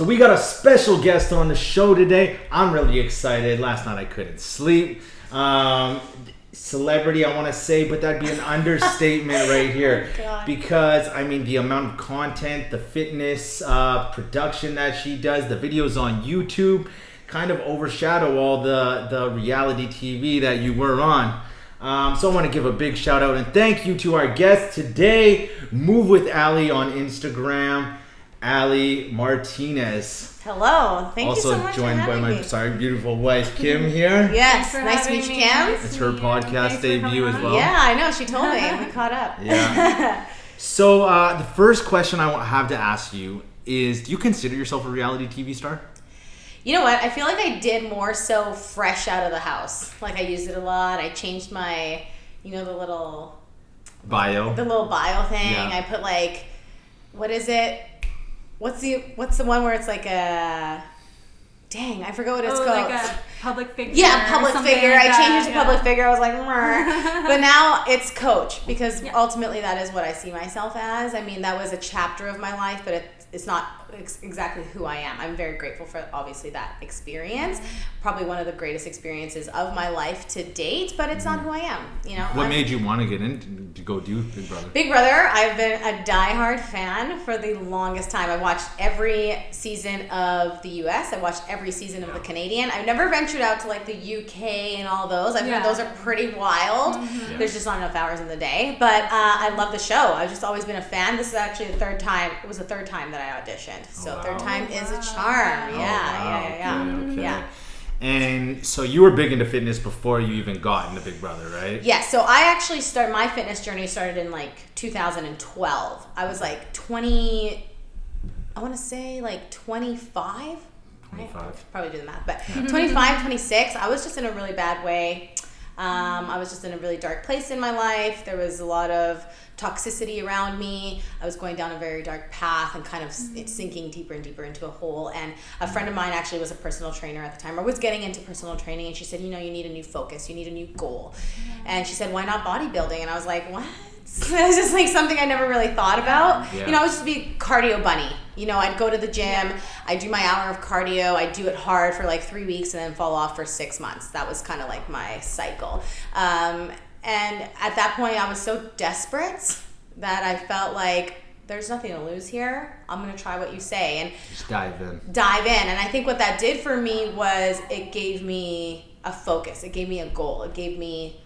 So we got a special guest on the show today. I'm really excited. Last night I couldn't sleep. Celebrity, I want to say, but that'd be an understatement right here. God. Because, I mean, the amount of content, the fitness production that she does, the videos on YouTube kind of overshadow all the reality TV that you were on. So I want to give a big shout out and thank you to our guest today, Move with Ali on Instagram, Ali Martinez. Hello. Thank you so much Also joined for by having my me. beautiful wife, Kim here. Yes. Nice to meet you, Kim. It's her podcast debut as well. Yeah, I know. She told me. We caught up. Yeah. So the first question I have to ask you is, do you consider yourself a reality TV star? You know what? I feel like I did more so fresh out of the house. Like I used it a lot. I changed my, the little Bio. The little bio thing. Yeah. I put like, what is it? What's the one where it's like a, dang, I forgot what it's called. Like a public figure. Yeah, public figure. Like I changed it to public figure. I was like, but now it's coach because ultimately that is what I see myself as. I mean, that was a chapter of my life, but it's not exactly who I am. I'm very grateful for obviously that experience. Probably one of the greatest experiences of my life to date, but it's not who I am. What made you want to get into to go do Big Brother? Big Brother, I've been a diehard fan for the longest time. I watched every season of the US. I watched every season of the Canadian. I've never ventured out to like the UK and all those. I've heard those are pretty wild. Yeah. There's just not enough hours in the day. But I love the show. I've just always been a fan. This is actually the third time. It was the third time that I auditioned. So third time is a charm. Yeah. And so you were big into fitness before you even got into Big Brother, right? Yeah, so I actually my fitness journey started in like 2012. I was like 20, I want to say like 25. 25. Probably do the math, but 25, 26. I was just in a really bad way. I was just in a really dark place in my life. There was a lot of toxicity around me. I was going down a very dark path and kind of sinking deeper and deeper into a hole. And a friend of mine actually was a personal trainer at the time, or was getting into personal training. And she said, you need a new focus. You need a new goal. And she said, why not bodybuilding? And I was like, what? It's just like something I never really thought about. Yeah. I was just be cardio bunny. I'd go to the gym, I'd do my hour of cardio, I'd do it hard for like 3 weeks and then fall off for 6 months. That was kind of like my cycle. And at that point I was so desperate that I felt like there's nothing to lose here. I'm going to try what you say. And just dive in. And I think what that did for me was it gave me a focus. It gave me a goal. It gave me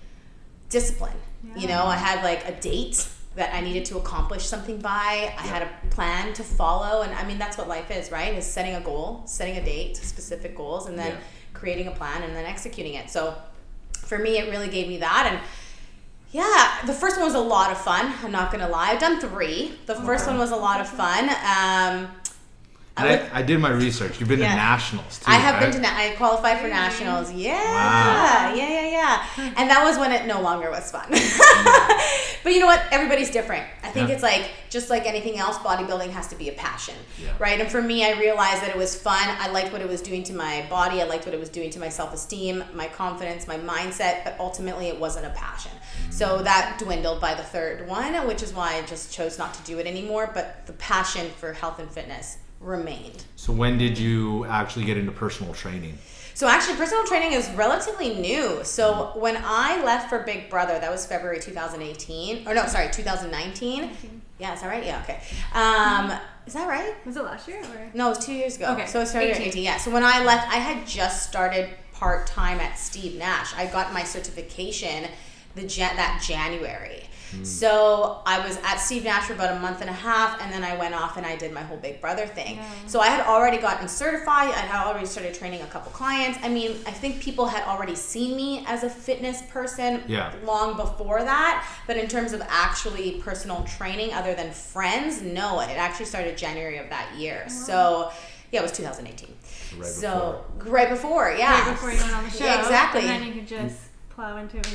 discipline. Yeah. I had like a date that I needed to accomplish something by. I had a plan to follow. And I mean, that's what life is, right? Is setting a goal, setting a date, specific goals, and then creating a plan and then executing it. So for me, it really gave me that. And yeah, the first one was a lot of fun. I'm not going to lie. I've done 3. The first one was a lot of fun. I did my research. You've been to nationals too. I have right? been to. I qualified for nationals. Yeah, Wow. yeah. And that was when it no longer was fun. But you know what? Everybody's different. I think it's like just like anything else. Bodybuilding has to be a passion, right? And for me, I realized that it was fun. I liked what it was doing to my body. I liked what it was doing to my self-esteem, my confidence, my mindset. But ultimately, it wasn't a passion. So that dwindled by the third one, which is why I just chose not to do it anymore. But the passion for health and fitness remained. So when did you actually get into personal training? So actually personal training is relatively new. So when I left for Big Brother, that was February 2018. Or no, sorry, 2019. Yeah, is that right? Yeah, okay. Is that right? Was it last year? Or? No, it was 2 years ago. Okay. So it started at 18. Yeah. So when I left, I had just started part-time at Steve Nash. I got my certification that January. So I was at Steve Nash for about a month and a half, and then I went off and I did my whole Big Brother thing. So I had already gotten certified. I had already started training a couple clients. I mean, I think people had already seen me as a fitness person long before that. But in terms of actually personal training, other than friends, no. It actually started January of that year. Wow. So yeah, it was 2018. Right before, yeah. Right before you went on the show. Yeah, exactly. And then you could just plow into it.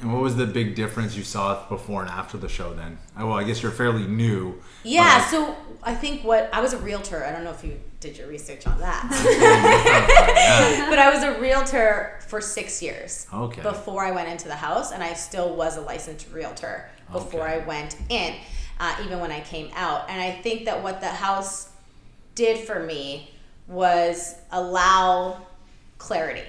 And what was the big difference you saw before and after the show then? Well, I guess you're fairly new. Yeah, so I think I was a realtor. I don't know if you did your research on that. But I was a realtor for 6 years before I went into the house, and I still was a licensed realtor before I went in, even when I came out. And I think that what the house did for me was allow clarity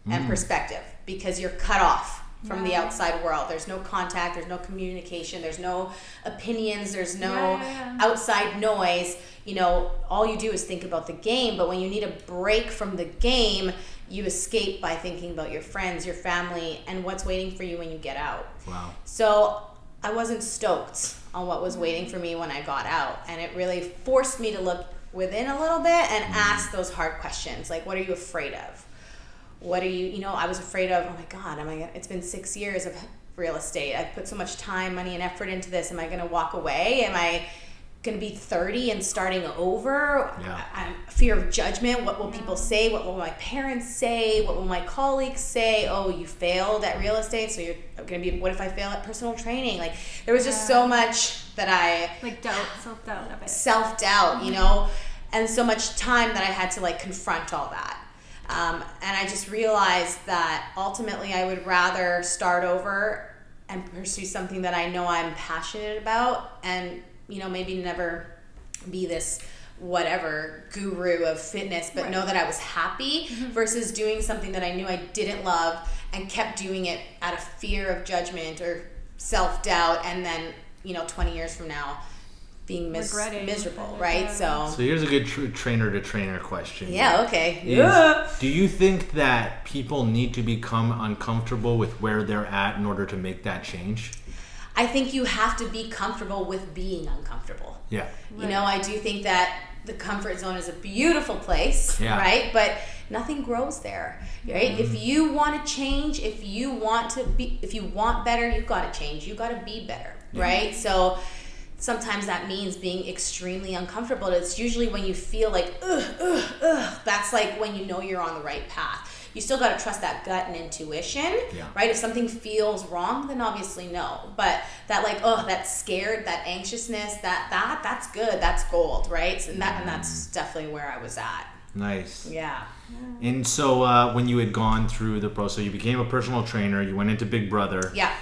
and perspective, because you're cut off from the outside world. There's no contact, there's no communication, there's no opinions, there's no outside noise. You know, all you do is think about the game, but when you need a break from the game, you escape by thinking about your friends, your family, and what's waiting for you when you get out. Wow. So I wasn't stoked on what was waiting for me when I got out, and it really forced me to look within a little bit and ask those hard questions, like, what are you afraid of? What are you, I was afraid of, oh my God, it's been 6 years of real estate. I've put so much time, money, and effort into this. Am I going to walk away? Am I going to be 30 and starting over? I'm fear of judgment. What will people say? What will my parents say? What will my colleagues say? Oh, you failed at real estate, so you're going to be, what if I fail at personal training? Like, there was just so much that self-doubt of it. Self-doubt, and so much time that I had to like confront all that. And I just realized that ultimately I would rather start over and pursue something that I know I'm passionate about, and maybe never be this whatever guru of fitness, but know that I was happy, versus doing something that I knew I didn't love and kept doing it out of fear of judgment or self-doubt, and then 20 years from now being miserable, right? So here's a good trainer to trainer question. Yeah, okay. Do you think that people need to become uncomfortable with where they're at in order to make that change? I think you have to be comfortable with being uncomfortable. Yeah. I do think that the comfort zone is a beautiful place, right? But nothing grows there, right? If you want to change, if you want better, you've got to change. You've got to be better, right? So sometimes that means being extremely uncomfortable. It's usually when you feel like, that's like when you know you're on the right path. You still got to trust that gut and intuition, right? If something feels wrong, then obviously no. But that that scared, that anxiousness, that's good. That's gold, right? And that's definitely where I was at. Nice. Yeah. And so when you had gone through the process, so you became a personal trainer, you went into Big Brother. Yeah.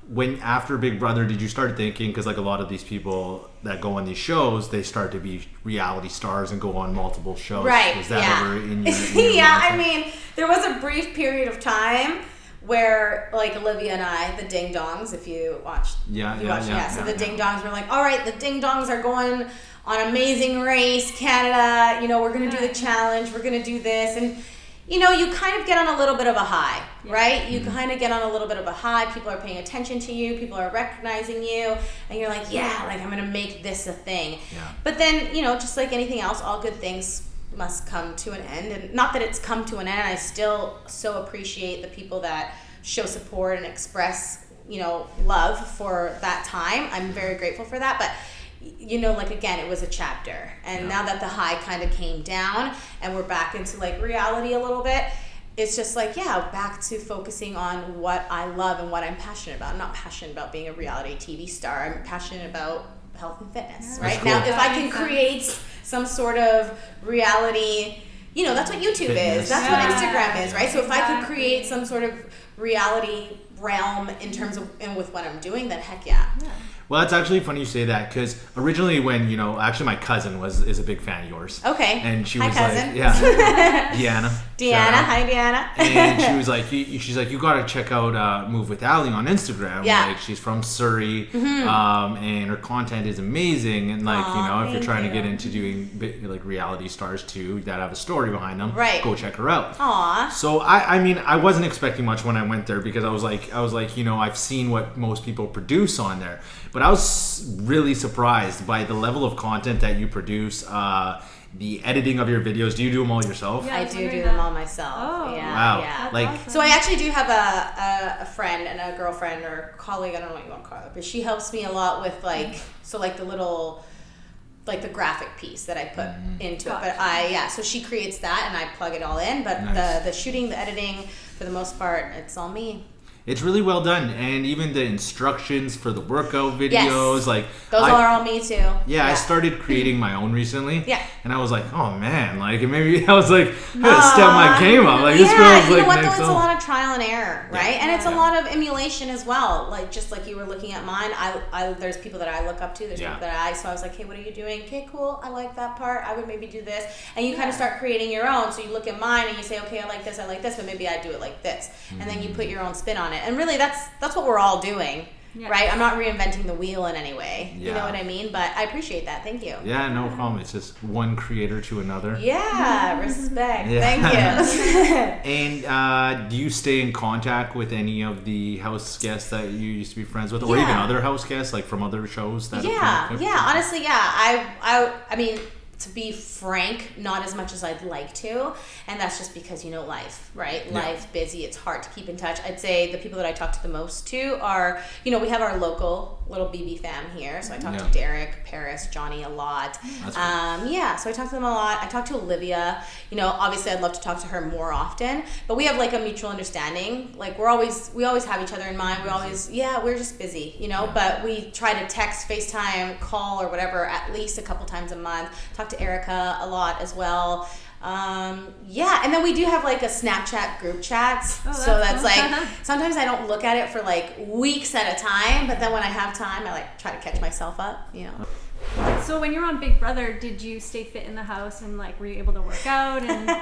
When after Big Brother, did you start thinking, because like a lot of these people that go on these shows, they start to be reality stars and go on multiple shows. Right. Was that ever in your Yeah, mindset? I mean, there was a brief period of time where like Olivia and I, the Ding Dongs, if you watched. So the Ding Dongs were like, all right, the Ding Dongs are going on Amazing Race Canada. We're going to do the challenge. We're going to do this. And you kind of get on a little bit of a high, right? You kind of get on a little bit of a high. People are paying attention to you. People are recognizing you. And you're like, I'm going to make this a thing. Yeah. But then, just like anything else, all good things must come to an end. And not that it's come to an end. I still so appreciate the people that show support and express, love for that time. I'm very grateful for that. But again, it was a chapter, and now that the high kind of came down and we're back into like reality a little bit, it's just like, back to focusing on what I love and what I'm passionate about. I'm not passionate about being a reality TV star. I'm passionate about health and fitness, right? Cool. Now, if I can create some sort of reality, that's what YouTube is. That's what Instagram is, right? So if I can create some sort of reality realm in terms of, and with what I'm doing, then heck yeah. Well, it's actually funny you say that, because originally when, actually my cousin is a big fan of yours. Okay. And she Hi, was cousin. like, Deanna. Hi Deanna. And she was like, she's like, you got to check out Move with Ali on Instagram. Yeah. Like, she's from Surrey, and her content is amazing. And like, if you're trying to get into doing like reality stars too that have a story behind them, go check her out. Aw. So I wasn't expecting much when I went there, because I was like, I've seen what most people produce on there. But I was really surprised by the level of content that you produce, the editing of your videos. Do you do them all yourself? Yeah, I do them all myself. Oh, yeah, wow. Yeah. Like, awesome. So I actually do have a friend and a girlfriend or colleague, I don't know what you want to call her, but she helps me a lot with the little, like the graphic piece that I put into it. But so she creates that and I plug it all in. But nice. the shooting, the editing, for the most part, it's all me. It's really well done, and even the instructions for the workout videos, like those are all me too. Yeah, I started creating my own recently. Yeah. And I was like, oh man, like maybe I was like, I gotta step my game up. Like this girl's you like know what? Though next it's a level. lot of trial and error, right? Yeah. And it's a lot of emulation as well. Like just like you were looking at mine, I there's people that I look up to. There's people that so I was like, hey, what are you doing? Okay, cool. I like that part. I would maybe do this, and you kind of start creating your own. So you look at mine and you say, okay, I like this, but maybe I do it like this, and then you put your own spin on it. And really, that's what we're all doing. Yeah. Right? I'm not reinventing the wheel in any way. Yeah. You know what I mean? But I appreciate that. Thank you. Yeah, no problem. It's just one creator to another. Yeah, respect. Yeah. Thank you. And do you stay in contact with any of the house guests that you used to be friends with? Or even other house guests, like from other shows? That Honestly, I mean, to be frank, not as much as I'd like to, and that's just because life, right? Yeah. Life's busy. It's hard to keep in touch. I'd say the people that I talk to the most to are, we have our local little BB fam here. So I talk to Derek, Paris, Johnny a lot. That's cool. So I talk to them a lot. I talk to Olivia. Obviously I'd love to talk to her more often, but we have like a mutual understanding. Like we always have each other in mind. We're just busy, but we try to text, FaceTime, call, or whatever at least a couple times a month. Talk to Erica a lot as well. And then we do have like a Snapchat group chat. So that's like sometimes I don't look at it for like weeks at a time, but then when I have time, I like try to catch myself up. So when you were on Big Brother, did you stay fit in the house and like were you able to work out and the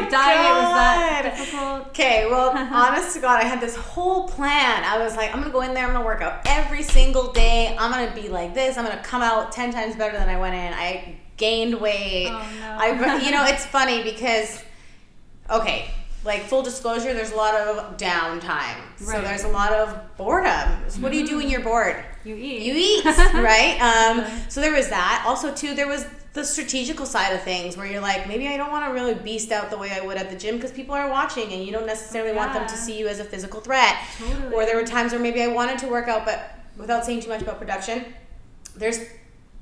diet was that difficult? Okay, well, honest to God, I had this whole plan. I was like, I'm gonna go in there, I'm gonna work out every single day. I'm gonna be like this. I'm gonna come out 10 times better than I went in. I gained weight. Oh no. It's funny because like full disclosure, there's a lot of downtime. Right. So there's a lot of boredom. So what do you do when you're bored? You eat. You eat, right? So there was that. Also, too, there was the strategical side of things where you're like, maybe I don't want to really beast out the way I would at the gym because people are watching and you don't necessarily want them to see you as a physical threat. Totally. Or there were times where maybe I wanted to work out, but without saying too much about production,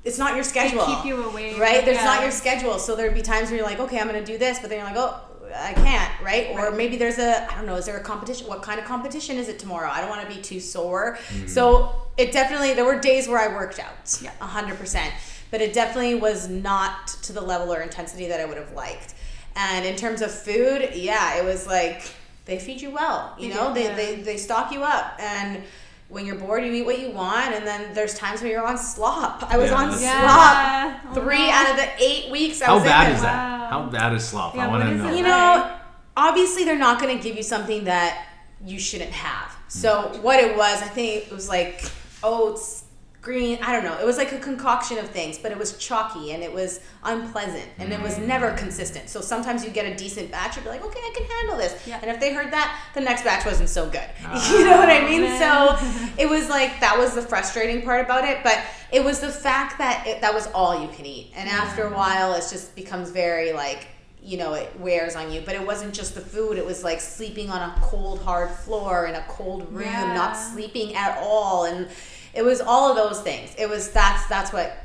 it's not your schedule. They keep you away. Right? There's not your schedule. So there'd be times where you're like, okay, I'm going to do this, but then you're like, oh, I can't, right? Or maybe there's is there a competition? What kind of competition is it tomorrow? I don't want to be too sore. Mm-hmm. So there were days where I worked out, 100%. But it definitely was not to the level or intensity that I would have liked. And in terms of food, it was like, they feed you well, they stock you up. And when you're bored, you eat what you want, and then there's times where you're on slop. I was on slop 3 out of the 8 weeks I was in. How bad is that? How bad is slop? I want to know. Obviously they're not going to give you something that you shouldn't have. So what it was, I think it was like oats, green, I don't know. It was like a concoction of things, but it was chalky and it was unpleasant and it was never consistent. So sometimes you get a decent batch, you'd be like, okay, I can handle this. Yeah. And if they heard that, the next batch wasn't so good. You know what I mean? Man. So it was like, that was the frustrating part about it, but it was the fact that that was all you can eat. And after a while, it just becomes very like, it wears on you. But it wasn't just the food. It was like sleeping on a cold, hard floor in a cold room, not sleeping at all. And it was all of those things. It was that's what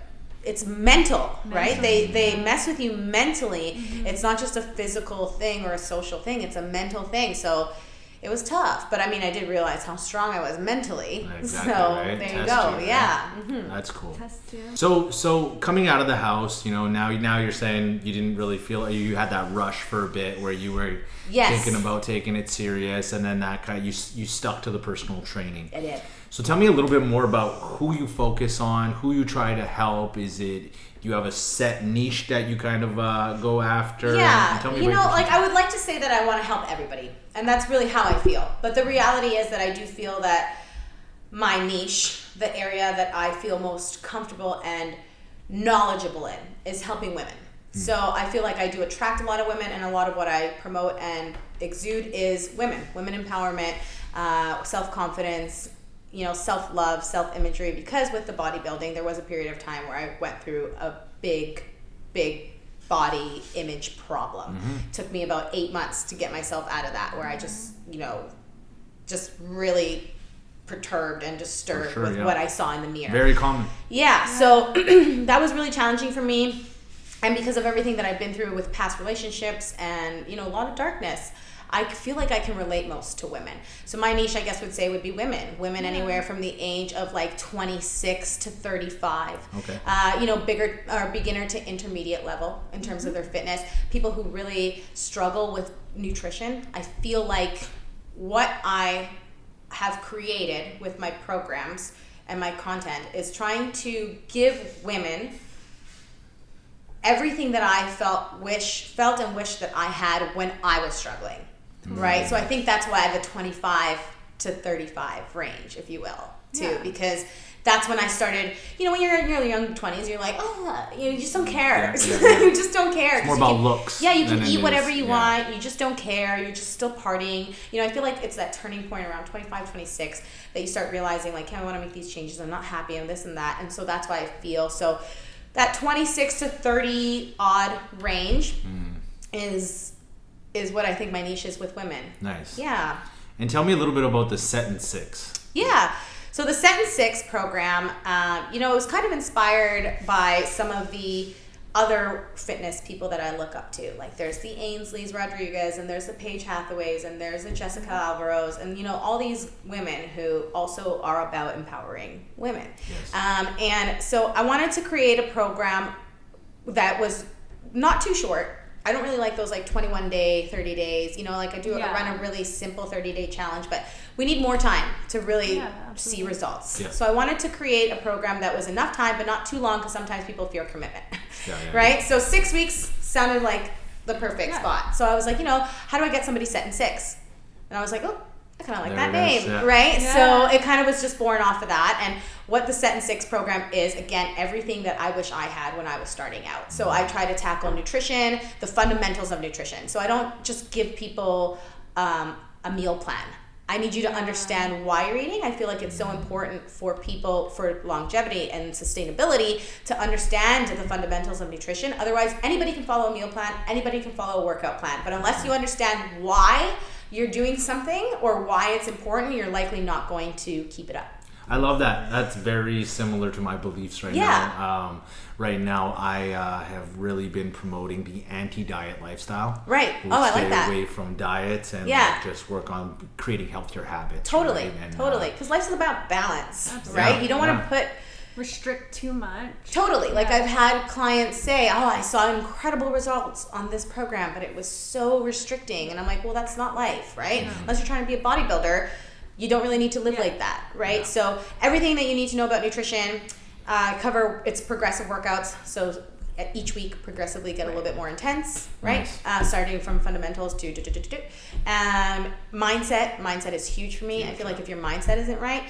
it's mental, right? They mess with you mentally. Mm-hmm. It's not just a physical thing or a social thing. It's a mental thing. So it was tough, but I mean, I did realize how strong I was mentally. Exactly, so right? there you go. You, yeah. Right? Mm-hmm. That's cool. Test you. So coming out of the house, now you're saying you didn't really feel you had that rush for a bit where you were thinking about taking it serious, and then that kind of you stuck to the personal training. I did. So tell me a little bit more about who you focus on, who you try to help. Is it you have a set niche that you kind of go after? Yeah, tell me I would like to say that I want to help everybody, and that's really how I feel. But the reality is that I do feel that my niche, the area that I feel most comfortable and knowledgeable in, is helping women. So I feel like I do attract a lot of women, and a lot of what I promote and exude is women empowerment, self-confidence, self-love, self-imagery, because with the bodybuilding, there was a period of time where I went through a big body image problem. Mm-hmm. It took me about 8 months to get myself out of that, where I just really perturbed and disturbed with what I saw in the mirror. Very common. Yeah, so that was really challenging for me. And because of everything that I've been through with past relationships and, a lot of darkness, I feel like I can relate most to women. So my niche, I guess, would say would be women. Women anywhere from the age of like 26 to 35. Okay. Bigger or beginner to intermediate level in terms of their fitness. People who really struggle with nutrition. I feel like what I have created with my programs and my content is trying to give women everything that I felt and wished that I had when I was struggling, right? So I think that's why I have the 25 to 35 range, if you will, too, because that's when I started, when you're in your young 20s, you're like, you just don't care. You just don't care. It's more about looks. Yeah, you can eat whatever you want. You just don't care. You're just still partying. I feel like it's that turning point around 25, 26 that you start realizing, like, hey, I want to make these changes. I'm not happy and this and that. And so that's why I feel. So that 26 to 30 odd range is what I think my niche is with women. Nice. Yeah. And tell me a little bit about the Set in 6. Yeah. So the Set in 6 program, it was kind of inspired by some of the other fitness people that I look up to. Like there's the Ainsleys Rodriguez, and there's the Paige Hathaways, and there's the Jessica Alvaros, and all these women who also are about empowering women. Yes. And so I wanted to create a program that was not too short. I don't really like those like 21 day, 30 days, I run a really simple 30-day challenge, but we need more time to really see results. Yeah. So I wanted to create a program that was enough time, but not too long, because sometimes people fear commitment, right? So 6 weeks sounded like the perfect spot. So I was like, how do I get somebody set in 6? And I was like, I kind of like that name, right? Yeah. So it kind of was just born off of that. And what the Set in 6 program is, again, everything that I wish I had when I was starting out. So I try to tackle nutrition, the fundamentals of nutrition. So I don't just give people a meal plan. I need you to understand why you're eating. I feel like it's so important for people, for longevity and sustainability, to understand the fundamentals of nutrition. Otherwise, anybody can follow a meal plan, anybody can follow a workout plan. But unless you understand why you're doing something or why it's important, you're likely not going to keep it up. I love that. That's very similar to my beliefs right now. Right now, I have really been promoting the anti-diet lifestyle. Right. I like that. Stay away from diets and just work on creating healthier habits. Totally. Right? And, totally. Because life's about balance, right? You don't want to restrict too much. Totally. Like I've had clients say, I saw incredible results on this program, but it was so restricting. And I'm like, well, that's not life, right? Unless you're trying to be a bodybuilder, you don't really need to live like that, right? Yeah. So everything that you need to know about nutrition, cover its progressive workouts. So each week progressively get a little bit more intense, right? Nice. Starting from fundamentals to mindset. Mindset is huge for me. I feel like if your mindset isn't right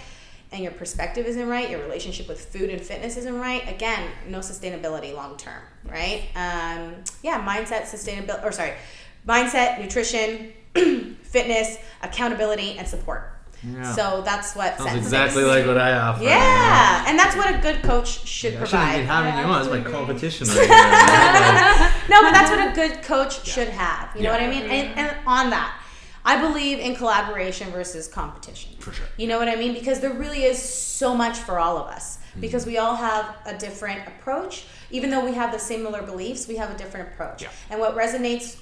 and your perspective isn't right, your relationship with food and fitness isn't right, again, no sustainability long term, right? Mindset, nutrition, fitness, accountability, and support. Yeah. So that's what sounds exactly like what I offer. Yeah, and that's what a good coach should provide. I shouldn't be having you on as my competition right here. No, but that's what a good coach should have. You know what I mean? And on that, I believe in collaboration versus competition. For sure. You know what I mean? Because there really is so much for all of us. Because we all have a different approach. Even though we have the similar beliefs, we have a different approach. Yeah. And what resonates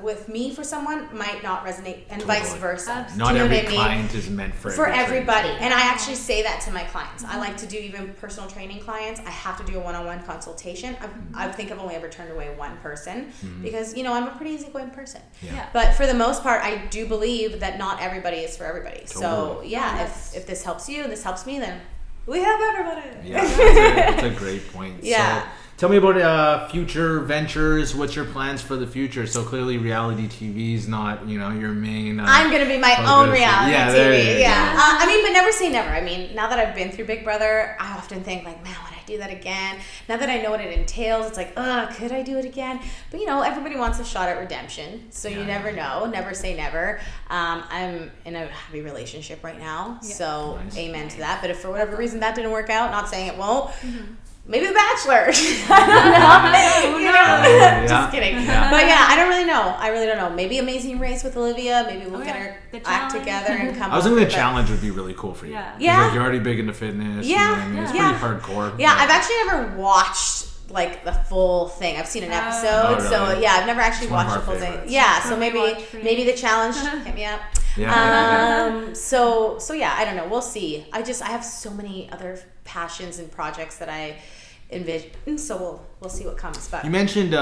with me for someone might not resonate, and vice versa. Absolutely. Not every client is meant for everybody. And I actually say that to my clients. I like to do even personal training clients. I have to do a one-on-one consultation. I think I've only ever turned away one person because I'm a pretty easygoing person. Yeah. But for the most part, I do believe that not everybody is for everybody. Totally. So if this helps you and this helps me, then we have everybody. Yeah, that's a great point. Yeah. So, tell me about future ventures. What's your plans for the future? So clearly reality TV is not, your main... I'm going to be my own reality TV. Yeah. But never say never. I mean, now that I've been through Big Brother, I often think like, man, would I do that again? Now that I know what it entails, it's like, could I do it again? But, everybody wants a shot at redemption. So you never know. Never say never. I'm in a happy relationship right now. Yeah. So amen to that. But if for whatever reason that didn't work out, not saying it won't, maybe The Bachelor. I don't know. Just kidding. Yeah. But I don't really know. I really don't know. Maybe Amazing Race with Olivia. Maybe we'll get her act together and come. I was thinking the challenge would be really cool for you. Yeah. Like you're already big into fitness. Yeah. It's pretty hardcore. Yeah. I've actually never watched like the full thing. I've seen an episode, Oh, really? so yeah, I've never actually It's one watched of the our full thing. favorites. Yeah, so Probably watch for maybe you. the challenge hit me up. Yeah. So yeah, I don't know. We'll see. I have so many other passions and projects that I envision. So we'll see what comes. But You mentioned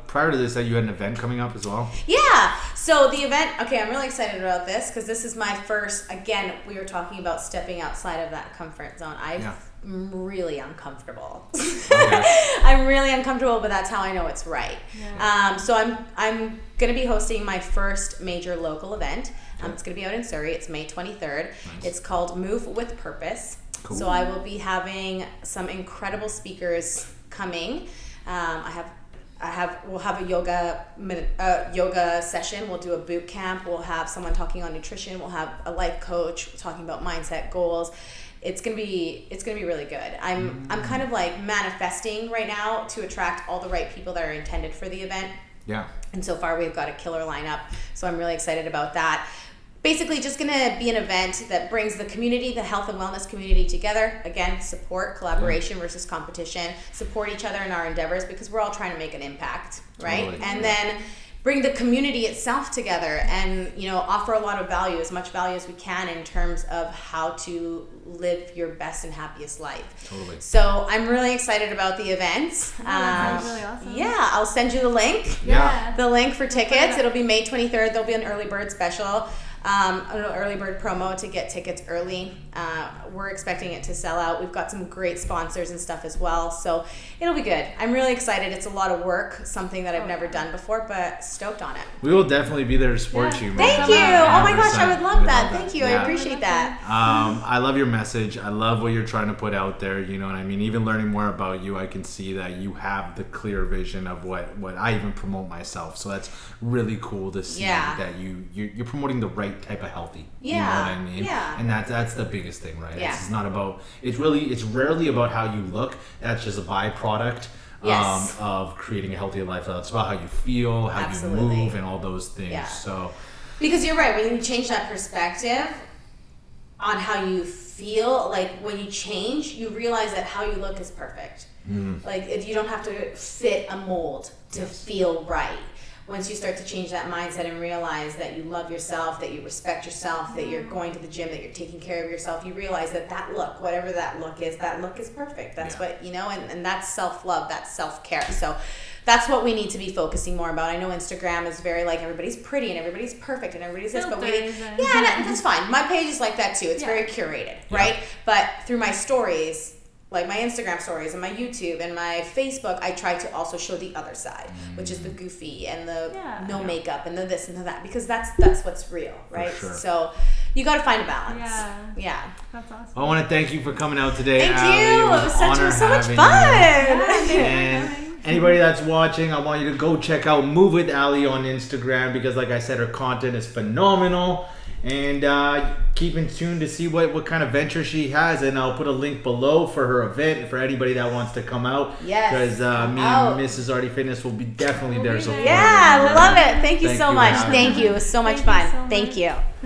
prior to this that you had an event coming up as well. yeah. So the event. Okay, I'm really excited about this because this is my first. Again, we were talking about stepping outside of that comfort zone. I'm really uncomfortable. Okay. I'm really uncomfortable, but that's how I know it's right. Yeah. So I'm going to be hosting my first major local event. It's going to be out in Surrey. It's May 23rd. Nice. It's called Move with Purpose. Cool. So I will be having some incredible speakers coming. We'll have a yoga session. We'll do a boot camp. We'll have someone talking on nutrition. We'll have a life coach talking about mindset goals. It's gonna be really good. I'm kind of like manifesting right now to attract all the right people that are intended for the event. Yeah. And so far we've got a killer lineup. So I'm really excited about that. Basically just gonna be an event that brings the community, the health and wellness community together. Again, support, collaboration versus competition. Support each other in our endeavors because we're all trying to make an impact, right? Totally. And then bring the community itself together and, you know, offer a lot of value, as much value as we can in terms of how to live your best and happiest life. Totally. So I'm really excited about the event. that sounds really awesome. Yeah, I'll send you the link. Yeah. The link for tickets. It'll be May 23rd. There'll be an early bird special, an early bird promo to get tickets early. We're expecting it to sell out. We've got some great sponsors and stuff as well, so it'll be good. I'm really excited. It's a lot of work, something that I've never done before, but stoked on it. We will definitely be there to support Yeah. you, man. Thank you. Oh my gosh, I would love 100%. that. Thank you. I Yeah. appreciate that. I love your message. I love what you're trying to put out there. You know what I mean? Even learning more about you, I can see that you have the clear vision of what I even promote myself. So that's really cool to see that you're promoting the right type of healthy. You know what I mean? Yeah. And that's the biggest thing, right? Yeah. It's not about, it's rarely about how you look. That's just a byproduct. Yes. Of creating a healthier lifestyle. It's about how you feel, how Absolutely. you move, and all those things. Yeah. So Because you're right, when you change that perspective on how you feel, like when you change, you realize that how you look is perfect. Like if you don't have to fit a mold to feel right. Once you start to change that mindset and realize that you love yourself, that you respect yourself, that you're going to the gym, that you're taking care of yourself, you realize that look, whatever that look is perfect. That's what, you know, and that's self-love, that's self-care. So that's what we need to be focusing more about. I know Instagram is very like everybody's pretty and everybody's perfect and everybody's this, but Filters and- that's fine. My page is like that too. It's very curated, right? But through my stories, like my Instagram stories and my YouTube and my Facebook, I try to also show the other side, which is the goofy and the no makeup and the this and the that, because that's what's real, right? sure. So you got to find a balance. Yeah. That's awesome. I want to thank you for coming out today, Thank Ali. you. It was an honor so much having fun. you. And anybody that's watching, I want you to go check out Move with Ali on Instagram because, like I said, her content is phenomenal. And keep in tune to see what kind of venture she has. And I'll put a link below for her event for anybody that wants to come out. Yes, Because me out. and Mrs. Artie Fitness will be definitely there. be So there. Yeah, love it. Thank you Thank so you, much. Ali. Thank you. It was so much Thank you fun. so much. Thank you.